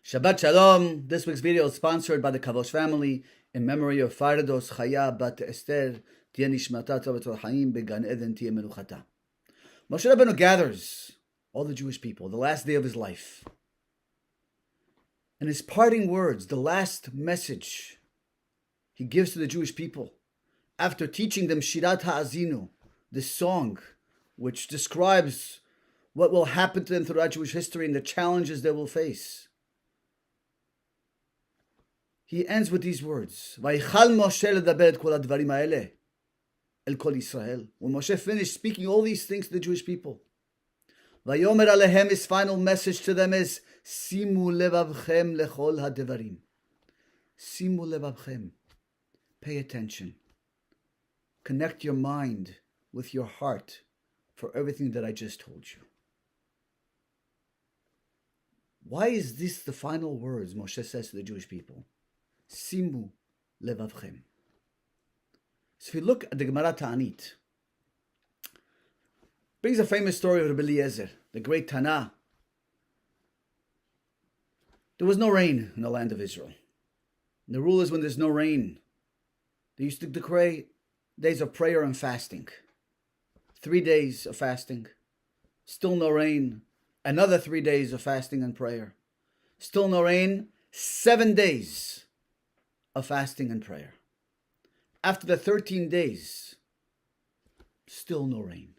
Shabbat Shalom. This week's video is sponsored by the Kavosh family in memory of Fardos Chaya Bat Esther Tiyeh Nishmata Tovat Haim Began Eden Tiyeh Menuchata. Moshe Rabbeinu gathers all the Jewish people, the last day of his life. And his parting words, the last message he gives to the Jewish people, after teaching them Parashat Haazinu, this song which describes what will happen to them throughout Jewish history and the challenges they will face. He ends with these words, Vayichal Moshe ledaber et kol hadvarim haeleh el kol Yisrael. When Moshe finished speaking all these things to the Jewish people, Vayomer alehem, his final message to them is, Simu levavchem lechol hadevarim. Simu levavchem. Pay attention. Connect your mind with your heart for everything that I just told you. Why is this the final words Moshe says to the Jewish people? Simu levavchem. So if you look at the Gemara Ta'anit, brings a famous story of Rabbi Eliezer, the great Tana. There was no rain in the land of Israel. And the rule is when there's no rain, they used to decree days of prayer and fasting. 3 days of fasting. Still no rain. Another 3 days of fasting and prayer. Still no rain. 7 days of fasting and prayer. After the 13 days, still no rain.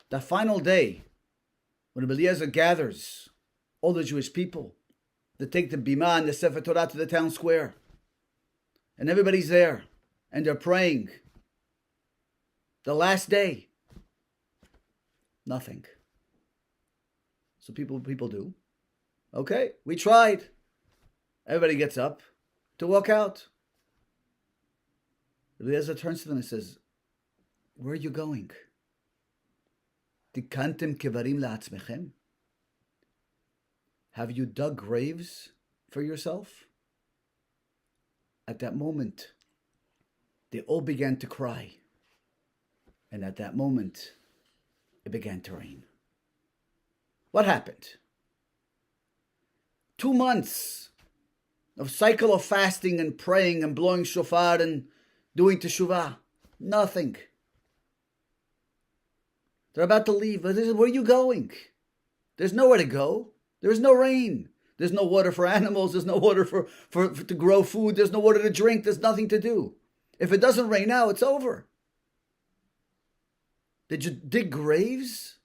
The final day, when Rabbi Eliezer gathers all the Jewish people, they take the Bima and the Sefer Torah to the town square. And everybody's there. And they're praying. The last day. Nothing. So people do. Okay, we tried. Everybody gets up to walk out. Rabbi Eliezer turns to them and says, where are you going? Tikantem kevarim la'atzmechem? Have you dug graves for yourself? At that moment, they all began to cry. And at that moment, it began to rain. What happened? 2 months of cycle of fasting and praying and blowing shofar and doing teshuvah. Nothing. They're about to leave. But where are you going? There's nowhere to go. There's no rain. There's no water for animals. There's no water for to grow food. There's no water to drink. There's nothing to do. If it doesn't rain now, it's over. Did you dig graves?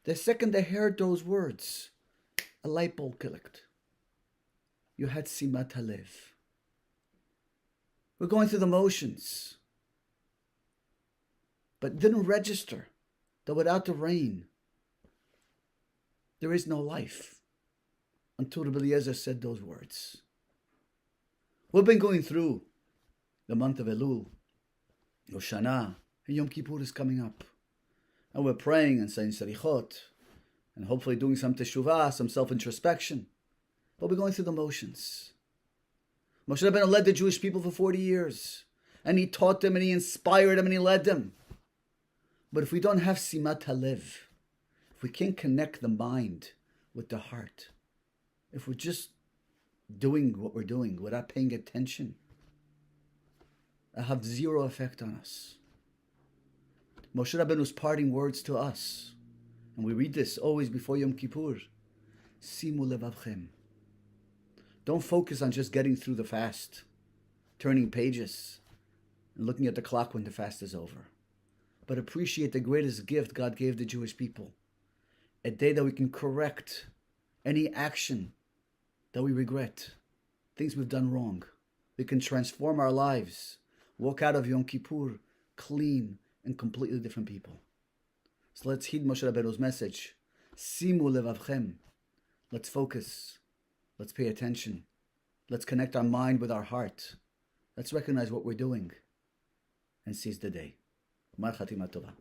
The second they heard those words, a light bulb clicked. You had simat halev. We're going through the motions. But it didn't register that without the rain, there is no life. Until Rabbi Eliezer said those words. We've been going through the month of Elul, Hoshana, and Yom Kippur is coming up. And we're praying and saying Sarichot, and hopefully doing some teshuvah, some self-introspection. But we're going through the motions. Moshe Rabbeinu led the Jewish people for 40 years. And he taught them, and he inspired them, and he led them. But if we don't have simat halev, if we can't connect the mind with the heart, if we're just doing what we're doing without paying attention, it'll have zero effect on us. Moshe Rabbeinu's parting words to us, and we read this always before Yom Kippur, Simu levavchem. Don't focus on just getting through the fast, turning pages, and looking at the clock when the fast is over. But appreciate the greatest gift God gave the Jewish people. A day that we can correct any action that we regret, things we've done wrong. We can transform our lives, walk out of Yom Kippur clean and completely different people. So let's heed Moshe Rabbeinu's message. Simu levavchem. Let's focus. Let's pay attention. Let's connect our mind with our heart. Let's recognize what we're doing and seize the day. Mar Chatima Tova.